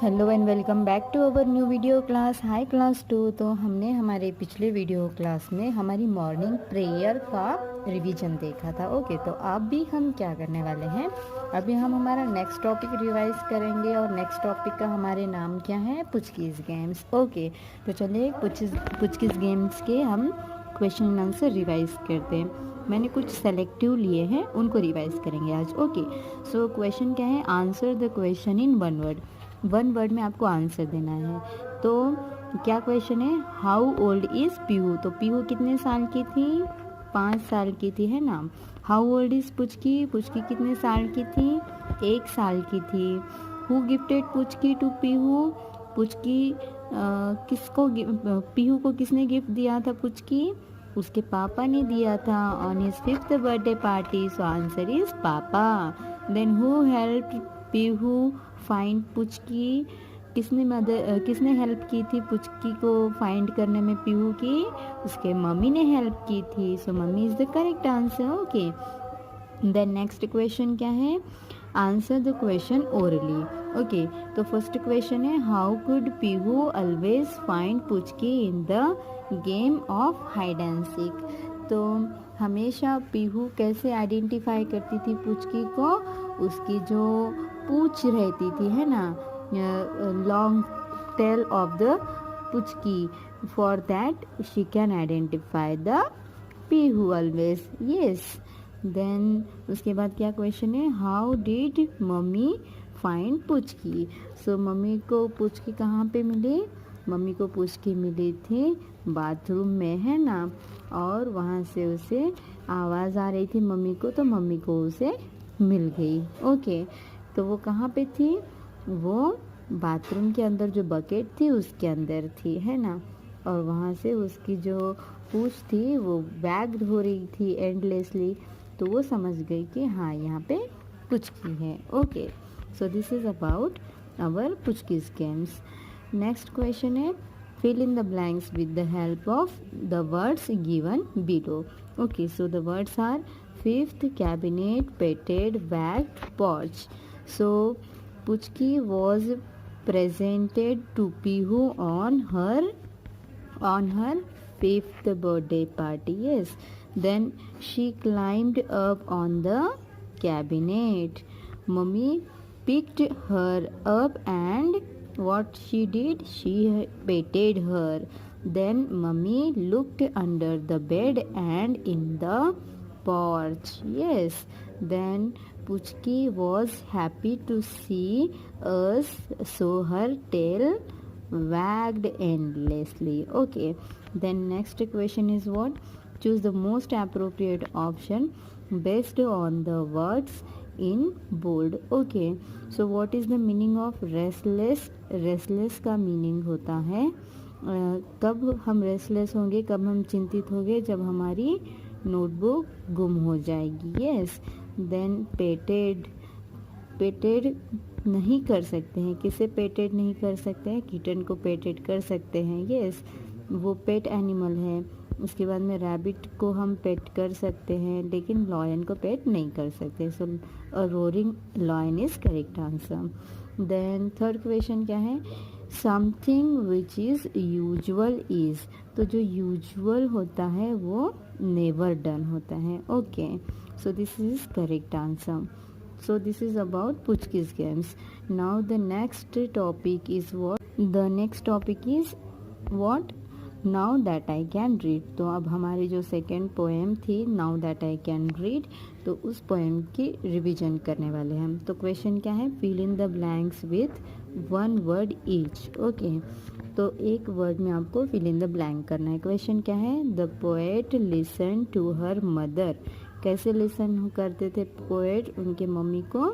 Hello and welcome back to our new video class. Hi class 2। तो हमने हमारे पिछले वीडियो क्लास में हमारी मॉर्निंग प्रेयर का रिवीजन देखा था। ओके, तो अब भी हम क्या करने वाले हैं, अभी हम हमारा नेक्स्ट टॉपिक रिवाइज करेंगे और नेक्स्ट टॉपिक का हमारे नाम क्या है, पुचकिस गेम्स। ओके, तो चलिए पुचकिस गेम्स के हम क्वेश्चन एंड आंसर रिवाइज करते हैं। मैंने कुछ सेलेक्टिव लिए हैं, उनको रिवाइज करेंगे आज। ओके, सो क्वेश्चन क्या है, answer the question in one word. One word में आपको आंसर देना है। तो क्या क्वेश्चन है, हाउ ओल्ड इज़ पीहू। तो पीहू कितने साल की थी, 5 साल की थी, है ना। How old is Puchki, Puchki कितने साल की थी, 1 साल की थी। Who gifted Puchki to Pihu, Puchki किसको, पीहू को किसने गिफ्ट दिया था, पुचकी उसके पापा ने दिया था on his 5th birthday party. So answer is papa. Then who help Pihu find Puchki, किसने हेल्प की थी पुचकी को फाइंड करने में पीहू की, उसके मम्मी ने हेल्प की थी। So mummy is the correct answer. Okay, then next question क्या है, answer the question orally. Okay, तो फर्स्ट क्वेश्चन है, how could Pihu always find Puchki in the game of hide and seek. तो हमेशा पीहू कैसे आइडेंटिफाई करती थी पुचकी को, उसकी जो पूंछ रहती थी, है ना, long tail of the Puchki, for that she can identify the Pihu always. Yes. Then उसके बाद क्या क्वेश्चन है, how did mummy find Puchki. So mummy को पुचकी कहाँ पे मिली, मम्मी को पुचकी मिली थी बाथरूम में, है ना, और वहाँ से उसे आवाज़ आ रही थी मम्मी को, तो मम्मी को उसे मिल गई। ओके, तो वो कहाँ पे थी, वो बाथरूम के अंदर जो बकेट थी उसके अंदर थी, है ना, और वहाँ से उसकी जो पूंछ थी वो वैग्ड हो रही थी एंडलेसली, तो वो समझ गई कि हाँ यहाँ पे पुचकी है। Okay, so this is about our Puchki's games. Next question है, fill in the blanks with the help of the words given below. Okay, so the words are 5th cabinet, petted, wagged, porch. So Puchki was presented to Pihu on her 5th birthday party. Yes. Then she climbed up on the cabinet. Mummy picked her up and what she did, she petted her. Then mummy looked under the bed and in the porch. Yes. Then Puchki was happy to see us, so her tail wagged endlessly. Okay, then next question is what, choose the most appropriate option based on the words in bold. Okay, so what is the meaning of restless. restless का meaning होता है कब हम restless होंगे, कब हम चिंतित होंगे, जब हमारी नोटबुक गुम हो जाएगी। यस। देन पेटेड, पेटेड नहीं कर सकते हैं, किसे पेटेड नहीं कर सकते हैं, किटन को पेटेड कर सकते हैं। यस, वो पेट एनिमल है। उसके बाद में रैबिट को हम पेट कर सकते हैं, लेकिन लॉयन को पेट नहीं कर सकते। So roaring lion is correct answer. Then third question क्या है, something which is usual is. तो जो यूजुअल होता है वो नेवर डन होता है। Okay, so this is correct answer. So this is about Puchki's games. Now the next topic is what? The next topic is what? Now that I can read. तो अब हमारी जो second poem थी Now that I can read, तो उस poem की revision करने वाले हैं हम। तो क्वेश्चन क्या है, fill in the blanks with one word each. Okay, तो एक वर्ड में आपको fill in the blank करना है। क्वेश्चन क्या है, the poet listened to her mother. कैसे लिसन करते थे पोएट, उनके मम्मी को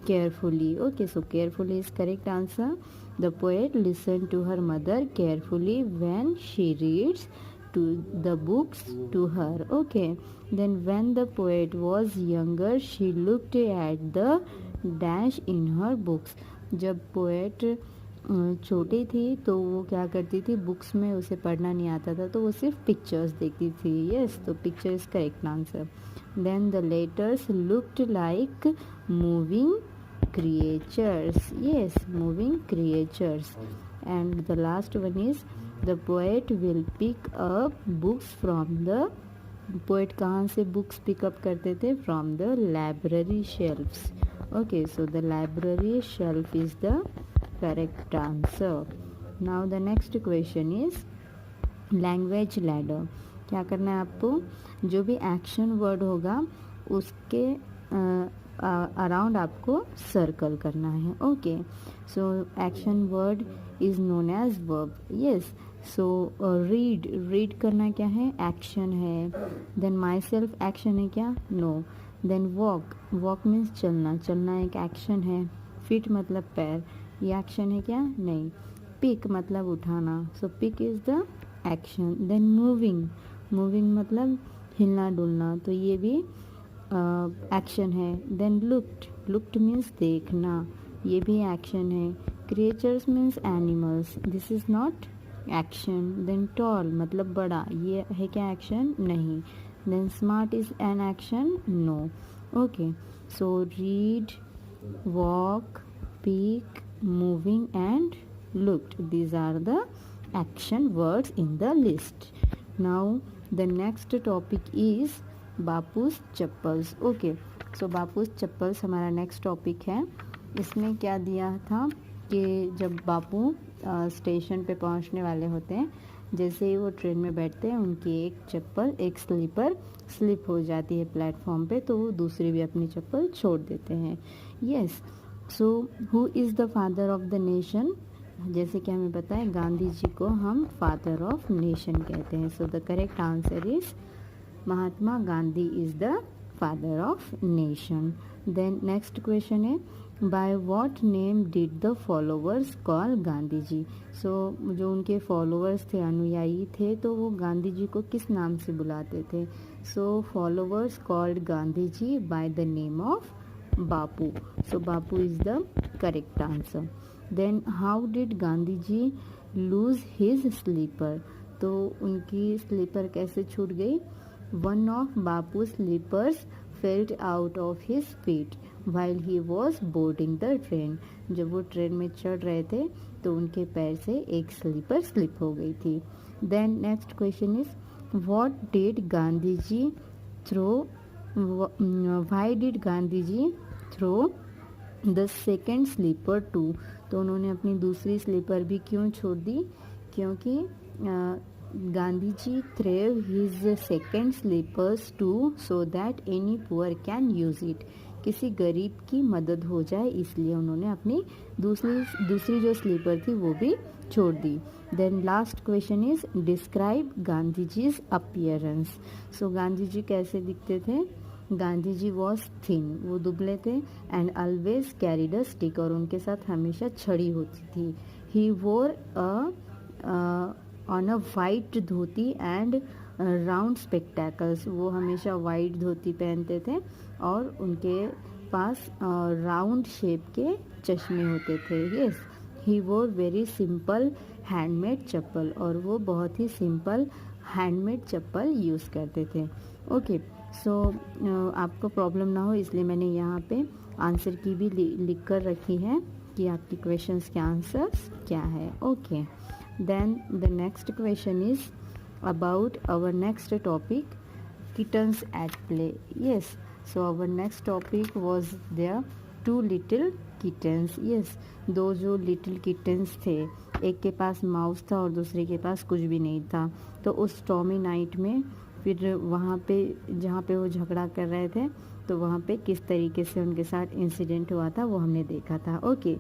carefully. Okay, so carefully is correct answer. The poet listen to her mother carefully when she reads to the books to her. Okay, then when the poet was younger she looked at the dash in her books. जब poet छोटी थी तो वो क्या करती थी, books में उसे पढ़ना नहीं आता था, तो वो सिर्फ पिक्चर्स देखती थी। यस, तो picture is correct answer. Then the letters looked like moving creatures. Yes, moving creatures. And the last one is the poet will pick up books from the poet कहाँ से बुक्स पिकअप करते थे? From the library shelves. Okay, so the library shelf is the correct answer. Now the next question is language ladder. क्या करना है आपको? जो भी एक्शन वर्ड होगा उसके अराउंड आपको सर्कल करना है. Okay, so action word is known as verb. Yes, so read करना क्या है? एक्शन है. देन माई सेल्फ एक्शन है क्या? नो. देन वॉक मीन्स चलना एक एक्शन है. फिट मतलब पैर, ये एक्शन है क्या? नहीं. पिक मतलब उठाना, so pick is the action. Then moving मतलब हिलना डुलना, तो ये भी एक्शन है. देन लुक्ड मीन्स देखना, ये भी एक्शन है. Creatures means animals, this is not action. Then tall मतलब बड़ा, ये है क्या एक्शन? नहीं. Then smart is an action? No. Okay, so read, walk, pick, moving and looked, these are the action words in the list. Now the next topic is बापूस chappals. Okay, सो बापूस चप्पल्स हमारा next topic है. इसमें क्या दिया था कि जब बापू स्टेशन पे पहुंचने वाले होते हैं, जैसे ही वो ट्रेन में बैठते हैं उनकी एक स्लीपर स्लिप हो जाती है प्लेटफॉर्म पे, तो वो दूसरी भी अपनी चप्पल छोड़ देते हैं. Yes, so who is the father of the nation? जैसे कि हमें पता है गांधी जी को हम फादर ऑफ नेशन कहते हैं. So the correct answer is Mahatma Gandhi is the father of nation. Then next question है by what name did the followers call Gandhi ji? सो जो उनके फॉलोअर्स थे, अनुयायी थे, तो वो गांधी जी को किस नाम से बुलाते थे? So followers called Gandhi ji by the name of Bapu. So Bapu is the correct answer. Then how did Gandhi ji lose his slipper? तो उनकी स्लीपर कैसे छूट गई? One of Bapu slippers felt out of his feet while he was boarding the train. जब वो train में चढ़ रहे थे तो उनके पैर से एक स्लीपर स्लिप हो गई थी. Then next question is what did Gandhi ji throw why did Gandhi ji throw the second slipper too? तो उन्होंने अपनी दूसरी स्लीपर भी क्यों छोड़ दी? क्योंकि Gandhi ji threw his second slippers too so that any poor can use it. किसी गरीब की मदद हो जाए इसलिए उन्होंने अपनी दूसरी जो स्लीपर थी वो भी छोड़ दी. Then last question is describe Gandhi ji's appearance. सो गांधी जी कैसे दिखते थे? गांधी जी वॉज थिन, वो दुबले थे. And always carried a stick, और उनके साथ हमेशा छड़ी होती थी. He wore on a white dhoti and round spectacles. वो हमेशा वाइट धोती पहनते थे और उनके पास राउंड शेप के चश्मे होते थे. यस, ही वोर वेरी सिंपल हैंडमेड चप्पल, और वो बहुत ही सिंपल हैंडमेड चप्पल यूज़ करते थे. ओके, सो आपको प्रॉब्लम ना हो इसलिए मैंने यहाँ पे आंसर की भी लिख कर रखी है कि आपकी क्वेश्चंस के आंसर्स क्या है. Okay, then the next question is about our next topic kittens at play. Yes, so our next topic was there two little kittens. Yes, दो जो लिटिल किटन्स थे, एक के पास माउस था और दूसरे के पास कुछ भी नहीं था. तो उस स्टॉर्मी नाइट में फिर वहाँ पे जहाँ पे वो झगड़ा कर रहे थे तो वहाँ पे किस तरीके से उनके साथ इंसिडेंट हुआ था वो हमने देखा था. ओके,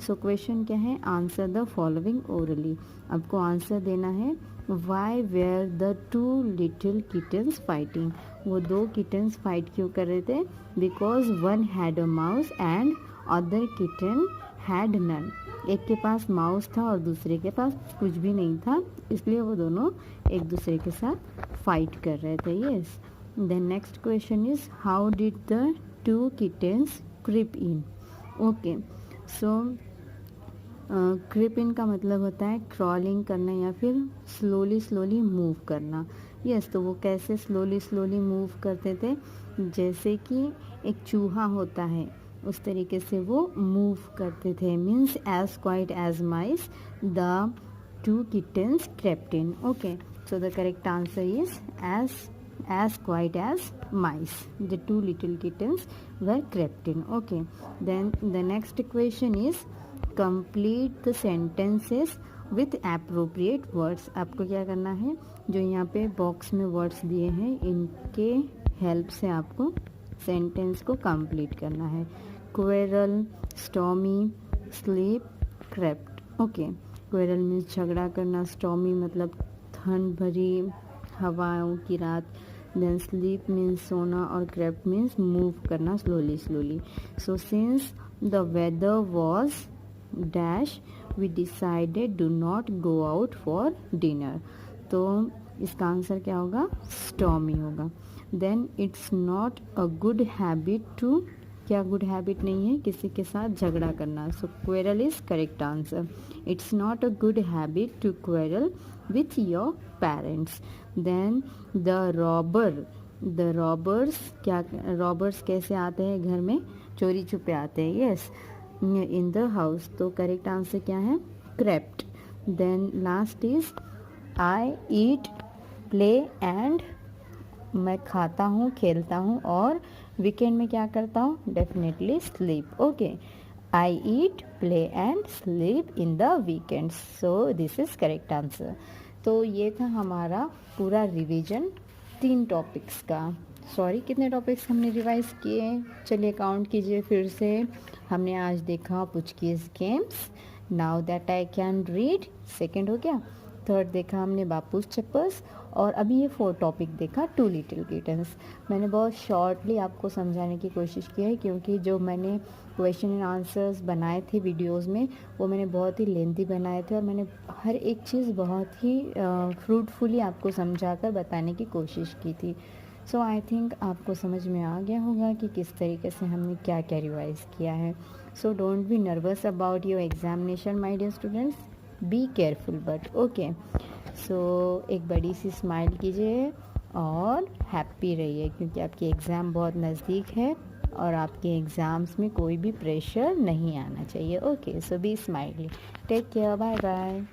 सो क्वेश्चन क्या है? Answer the following orally. आपको आंसर देना है why were the two little kittens fighting. वो दो किटन्स फाइट क्यों कर रहे थे? Because one had a mouse and other kitten had none. एक के पास माउस था और दूसरे के पास कुछ भी नहीं था, इसलिए वो दोनों एक दूसरे के साथ फाइट कर रहे थे. Yes, then next question is how did the two kittens creep in? Okay, so creep in का मतलब होता है क्रॉलिंग करना या फिर स्लोली मूव करना. यस, तो वो कैसे स्लोली मूव करते थे? जैसे कि एक चूहा होता है, उस तरीके से वो मूव करते थे। Means as quiet as mice the two kittens crept in. Okay, so the correct answer is as quiet as mice. The two little kittens were crept in. Okay, then the next question is complete the sentences with appropriate words. आपको क्या करना है, जो यहाँ पे box में words दिए हैं इनके हेल्प से आपको सेंटेंस को कंप्लीट करना है। Quarrel, stormy, sleep, crept. Okay, quarrel means झगड़ा करना, स्टॉमी मतलब ठंड भरी हवाओं की रात, देन स्लीप मीन्स सोना, और क्रेप्ट मीन्स मूव करना slowly slowly. So since the weather was dash we decided do not go out for dinner. तो इसका आंसर क्या होगा, स्टॉमी होगा। Then it's not a good habit to, क्या गुड हैबिट नहीं है किसी के साथ झगड़ा करना। So quarrel is correct answer. It's not a good habit to quarrel with your parents. Then the robbers, क्या रॉबर्स कैसे आते हैं घर में, चोरी छुपे आते हैं, यस, इन द हाउस। तो करेक्ट आंसर क्या है, crept. Then last is I eat, play and, मैं खाता हूँ, खेलता हूँ, और वीकेंड में क्या करता हूँ, definitely sleep. Okay, I eat, play and sleep in the weekends. So this is correct answer. तो ये था हमारा पूरा रिवीजन 3 टॉपिक्स का। सॉरी, कितने टॉपिक्स हमने रिवाइज किए, चलिए काउंट कीजिए फिर से। हमने आज देखा Puchki's games, now that I can read, second हो गया। थर्ड देखा हमने बापूस चप्पल्स, और अभी ये 4 टॉपिक देखा, 2 लिटिल किटन्स। मैंने बहुत शॉर्टली आपको समझाने की कोशिश की है, क्योंकि जो मैंने क्वेश्चन एंड आंसर्स बनाए थे वीडियोस में, वो मैंने बहुत ही लेंथी बनाए थे, और मैंने हर एक चीज़ बहुत ही फ्रूटफुली आपको समझा कर बताने की कोशिश की थी। सो आई थिंक आपको समझ में आ गया होगा कि किस तरीके से हमने क्या क्या रिवाइज़ किया है। So don't be nervous about your examination my dear students, be careful but okay. So एक बड़ी सी स्माइल कीजिए और हैप्पी रहिए, क्योंकि आपकी एग्ज़ाम बहुत नज़दीक है और आपके एग्ज़ाम्स में कोई भी प्रेशर नहीं आना चाहिए। Okay, so be smiley, take care, bye bye.